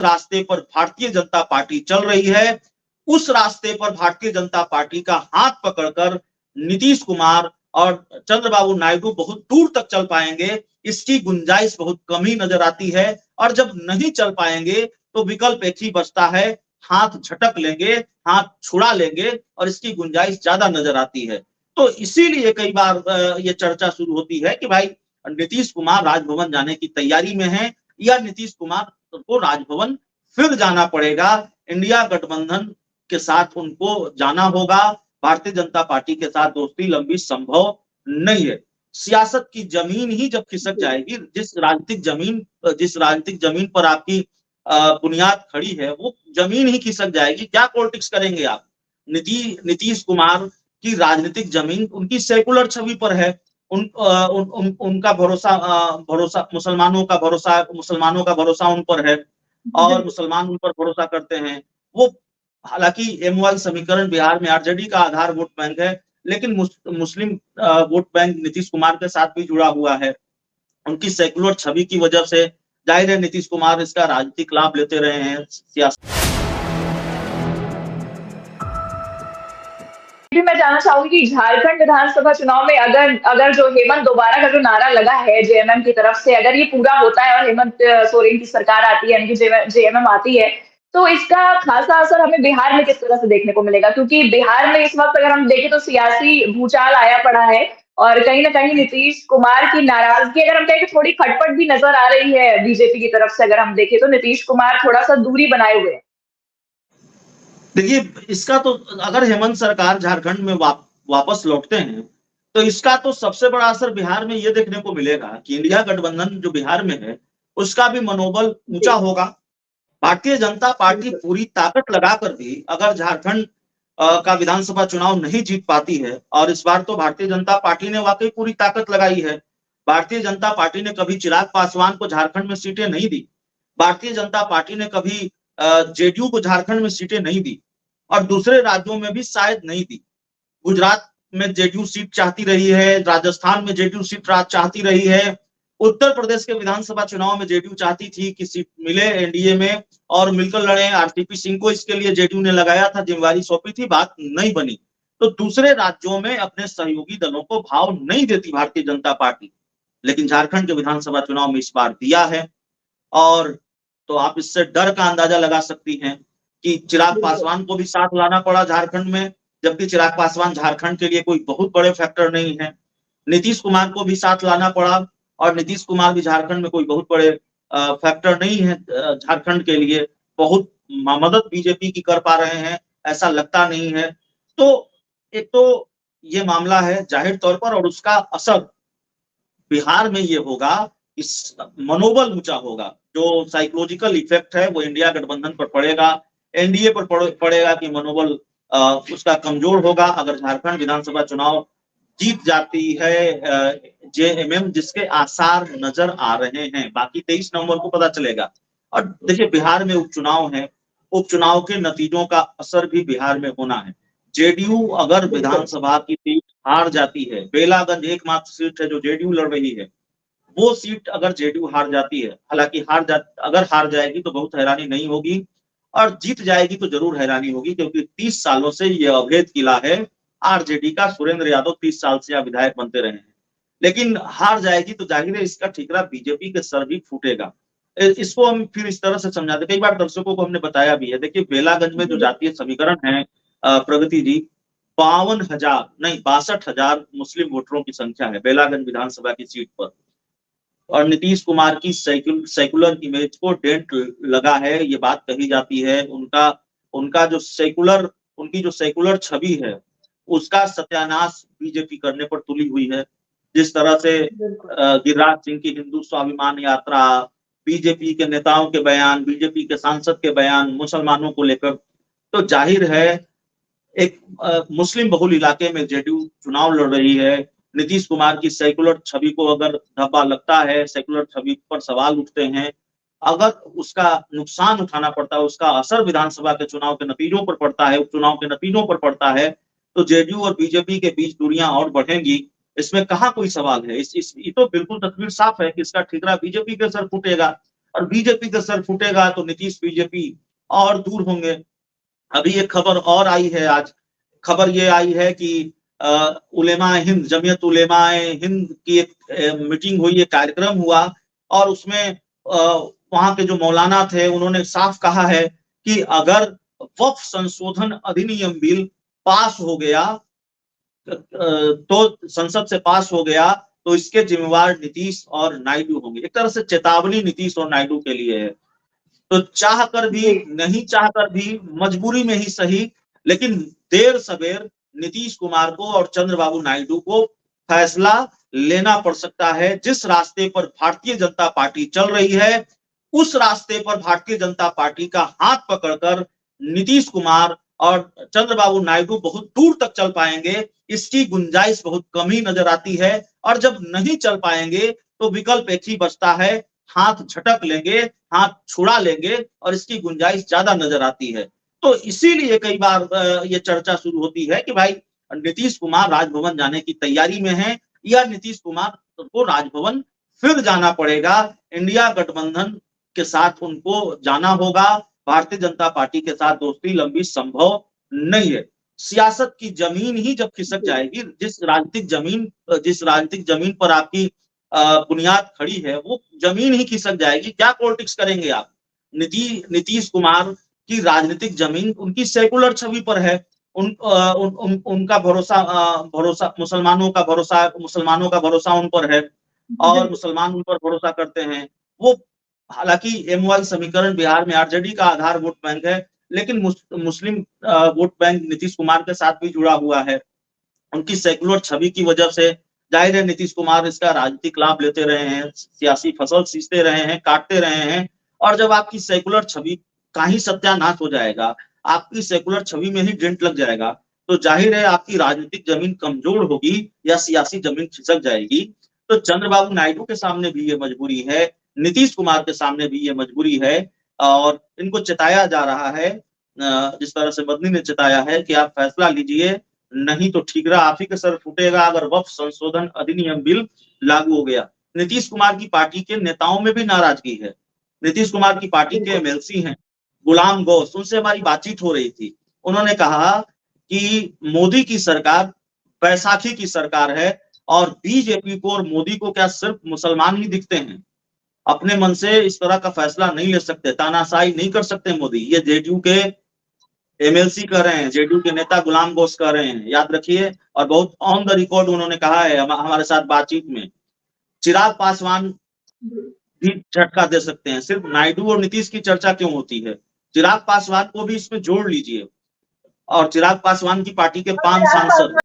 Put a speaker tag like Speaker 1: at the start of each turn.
Speaker 1: रास्ते पर भारतीय जनता पार्टी चल रही है, उस रास्ते पर भारतीय जनता पार्टी का हाथ पकड़कर नीतीश कुमार और चंद्रबाबू नायडू बहुत दूर तक चल पाएंगे, इसकी गुंजाइश बहुत कम ही नजर आती है। और जब नहीं चल पाएंगे तो विकल्प एक ही बचता है, हाथ झटक लेंगे, हाथ छुड़ा लेंगे, और इसकी गुंजाइश ज्यादा नजर आती है। तो इसीलिए कई बार ये चर्चा शुरू होती है कि भाई नीतीश कुमार राजभवन जाने की तैयारी में है, या नीतीश कुमार को राजभवन फिर जाना पड़ेगा, इंडिया गठबंधन के साथ उनको जाना होगा, भारतीय जनता पार्टी के साथ दोस्ती लंबी संभव नहीं है। सियासत की जमीन ही जब खिसक जाएगी, जिस राजनीतिक जमीन पर आपकी बुनियाद खड़ी है, वो जमीन ही खिसक जाएगी। क्या पॉलिटिक्स करेंगे आप? नीतीश कुमार की राजनीतिक जमीन उनकी सेकुलर छवि पर है, उनका भरोसा मुसलमानों का भरोसा उन पर है, और मुसलमान उन पर भरोसा करते हैं। वो हालांकि एमवाई समीकरण बिहार में आरजेडी का आधार वोट बैंक है, लेकिन मुस्लिम वोट बैंक नीतीश कुमार के साथ भी जुड़ा हुआ है। उनकी सेकुलर छवि की वजह से जाहिर है नीतीश कुमार इसका राजनीतिक लाभ लेते रहे हैं।
Speaker 2: भी मैं जानना चाहूंगी कि झारखंड विधानसभा चुनाव में अगर जो हेमंत दोबारा का जो नारा लगा है जेएमएम की तरफ से, अगर ये पूरा होता है और हेमंत सोरेन की सरकार आती है, यानी कि जेएमएम आती है, तो इसका खासा असर हमें बिहार में किस तरह से देखने को मिलेगा? क्योंकि बिहार में इस वक्त अगर हम देखें तो सियासी भूचाल आया पड़ा है, और कहीं ना कहीं नीतीश कुमार की नाराजगी, अगर हम कहें कि थोड़ी खटपट भी नजर आ रही है बीजेपी की तरफ से। अगर हम देखें तो नीतीश कुमार थोड़ा सा दूरी बनाए हुए हैं।
Speaker 1: देखिए, इसका तो अगर हेमंत सरकार झारखंड में वापस लौटते हैं तो इसका तो सबसे बड़ा असर बिहार में ये देखने को मिलेगा कि इंडिया गठबंधन जो बिहार में है उसका भी मनोबल ऊंचा होगा। भारतीय जनता पार्टी पूरी ताकत लगाकर भी अगर झारखंड का विधानसभा चुनाव नहीं जीत पाती है, और इस बार तो भारतीय जनता पार्टी ने वाकई पूरी ताकत लगाई है। भारतीय जनता पार्टी ने कभी चिराग पासवान को झारखंड में सीटें नहीं दी, भारतीय जनता पार्टी ने कभी जेडीयू को झारखंड में सीटें नहीं दी, और दूसरे राज्यों में भी शायद नहीं दी। गुजरात में जेडीयू सीट चाहती रही है, राजस्थान में जेडीयू सीट चाहती रही है, उत्तर प्रदेश के विधानसभा चुनाव में जेडीयू चाहती थी कि सीट मिले एनडीए में और मिलकर लड़े। आरसीपी सिंह को इसके लिए जेडीयू ने लगाया था, जिम्मेवारी सौंपी थी, बात नहीं बनी। तो दूसरे राज्यों में अपने सहयोगी दलों को भाव नहीं देती भारतीय जनता पार्टी, लेकिन झारखंड के विधानसभा चुनाव में इस बार दिया है। और तो आप इससे डर का अंदाजा लगा सकती हैं कि चिराग पासवान को भी साथ लाना पड़ा झारखंड में, जबकि चिराग पासवान झारखंड के लिए कोई बहुत बड़े फैक्टर नहीं है। नीतीश कुमार को भी साथ लाना पड़ा, और नीतीश कुमार भी झारखंड में कोई बहुत बड़े फैक्टर नहीं है झारखंड के लिए। बहुत मदद बीजेपी की कर पा रहे हैं ऐसा लगता नहीं है। तो एक तो ये मामला है जाहिर तौर पर, और उसका असर बिहार में ये होगा, इस मनोबल ऊंचा होगा। जो साइकोलॉजिकल इफेक्ट है वो इंडिया गठबंधन पर पड़ेगा, एनडीए पर पड़ेगा कि मनोबल उसका कमजोर होगा। अगर झारखंड विधानसभा चुनाव जीत जाती है जेएमएम, जिसके आसार नजर आ रहे हैं, बाकी 23 नवंबर को पता चलेगा। और देखिए, बिहार में उपचुनाव है, उपचुनाव के नतीजों का असर भी बिहार में होना है। जेडीयू अगर विधानसभा की सीट हार जाती है, बेलागंज एकमात्र सीट है जो जेडीयू लड़ रही है, वो सीट अगर जेडीयू हार जाती है, हालांकि अगर हार जाएगी तो बहुत हैरानी नहीं होगी, और जीत जाएगी तो जरूर हैरानी होगी, क्योंकि 30 सालों से ये अवैध किला है आरजेडी का। सुरेंद्र यादव 30 साल से विधायक बनते रहे हैं, लेकिन हार जाएगी तो जाहिर है इसका ठीकरा बीजेपी के सर भी फूटेगा। इसको हम फिर इस तरह से समझाते, कई बार दर्शकों को हमने बताया भी है। देखिए, बेलागंज में जो जातीय समीकरण है प्रगति जी, 62,000 मुस्लिम वोटरों की संख्या है बेलागंज विधानसभा की सीट पर, और नीतीश कुमार की सेकुलर इमेज को डेंट लगा है, ये बात कही जाती है। उनकी जो सेकुलर छवि है उसका सत्यानाश बीजेपी करने पर तुली हुई है। जिस तरह से गिरिराज सिंह की हिंदू स्वाभिमान यात्रा, बीजेपी के नेताओं के बयान, बीजेपी के सांसद के बयान मुसलमानों को लेकर, तो जाहिर है एक मुस्लिम बहुल इलाके में जेडीयू चुनाव लड़ रही है। नीतीश कुमार की सेकुलर छवि को अगर धब्बा लगता है, सेकुलर छवि पर सवाल उठते हैं, अगर उसका नुकसान उठाना पड़ता है, उसका असर विधानसभा के चुनाव के नतीजों पर पड़ता है, उपचुनाव के नतीजों पर पड़ता है, तो जेडीयू और बीजेपी के बीच दूरियां और बढ़ेंगी। इसमें कहाँ कोई सवाल है। ये तो बिल्कुल तस्वीर साफ है कि इसका ठीकरा बीजेपी के सर फूटेगा। और बीजेपी का सर फूटेगा तो नीतीश बीजेपी और दूर होंगे। अभी एक खबर और आई है आज, खबर ये आई है कि उलेमा हिंद, जमीयत उलेमा हिंद की एक मीटिंग हुई, एक कार्यक्रम हुआ, और उसमें वहां के जो मौलाना थे उन्होंने साफ कहा है कि अगर वक्फ संशोधन अधिनियम बिल पास हो गया, तो संसद से पास हो गया, तो इसके जिम्मेवार नीतीश और नायडू होंगे। एक तरह से चेतावनी नीतीश और नायडू के लिए है। तो चाह कर भी, नहीं चाह कर भी, मजबूरी में ही सही, लेकिन देर सवेर नीतीश कुमार को और चंद्रबाबू नायडू को फैसला लेना पड़ सकता है। जिस रास्ते पर भारतीय जनता पार्टी चल रही है, उस रास्ते पर भारतीय जनता पार्टी का हाथ पकड़कर नीतीश कुमार और चंद्रबाबू नायडू बहुत दूर तक चल पाएंगे, इसकी गुंजाइश बहुत कम ही नजर आती है। और जब नहीं चल पाएंगे तो विकल्प एक ही बचता है, हाथ झटक लेंगे, हाथ छुड़ा लेंगे, और इसकी गुंजाइश ज्यादा नजर आती है। तो इसीलिए कई बार ये चर्चा शुरू होती है कि भाई नीतीश कुमार राजभवन जाने की तैयारी में है, या नीतीश कुमार को राजभवन फिर जाना पड़ेगा, इंडिया गठबंधन के साथ उनको जाना होगा, भारतीय जनता पार्टी के साथ दोस्ती लंबी संभव नहीं है। सियासत की जमीन ही जब खिसक जाएगी, जिस राजनीतिक जमीन पर आपकी बुनियाद खड़ी है, वो जमीन ही खिसक जाएगी। क्या पॉलिटिक्स करेंगे आप? नीतीश कुमार की राजनीतिक जमीन उनकी सेकुलर छवि पर है। उनका भरोसा मुसलमानों का भरोसा उन पर है, और मुसलमान उन पर भरोसा करते हैं। वो हालांकि MY समीकरण बिहार में आरजेडी का आधार वोट बैंक है, लेकिन मुस्लिम वोट बैंक नीतीश कुमार के साथ भी जुड़ा हुआ है। उनकी सेकुलर छवि की वजह से जाहिर है नीतीश कुमार इसका राजनीतिक लाभ लेते रहे हैं, सियासी फसल सींचते रहे हैं, काटते रहे हैं। और जब आपकी सेकुलर छवि का ही सत्यानाश हो जाएगा, आपकी सेकुलर छवि में ही डेंट लग जाएगा, तो जाहिर है आपकी राजनीतिक जमीन कमजोर होगी या सियासी जमीन खिसक जाएगी। तो चंद्रबाबू नायडू के सामने भी ये मजबूरी है, नीतीश कुमार के सामने भी ये मजबूरी है, और इनको चिताया जा रहा है जिस तरह से मदनी ने चिताया है कि आप फैसला लीजिए, नहीं तो ठीकरा आप ही के सर फूटेगा अगर वक्फ संशोधन अधिनियम बिल लागू हो गया। नीतीश कुमार की पार्टी के नेताओं में भी नाराजगी है। नीतीश कुमार की पार्टी के MLC हैं गुलाम गौस, उनसे हमारी बातचीत हो रही थी। उन्होंने कहा कि मोदी की सरकार बैसाखी की सरकार है, और बीजेपी को और मोदी को क्या सिर्फ मुसलमान ही दिखते हैं? अपने मन से इस तरह का फैसला नहीं ले सकते, तानाशाही नहीं कर सकते मोदी। ये जेडीयू के MLC कर रहे हैं, जेडीयू के नेता गुलाम गौस कर रहे हैं, याद रखिए। और बहुत ऑन द रिकॉर्ड उन्होंने कहा है हमारे साथ बातचीत में, चिराग पासवान भी झटका दे सकते हैं। सिर्फ नायडू और नीतीश की चर्चा क्यों होती है? चिराग पासवान को भी इसमें जोड़ लीजिए। और चिराग पासवान की पार्टी के 5 सांसद,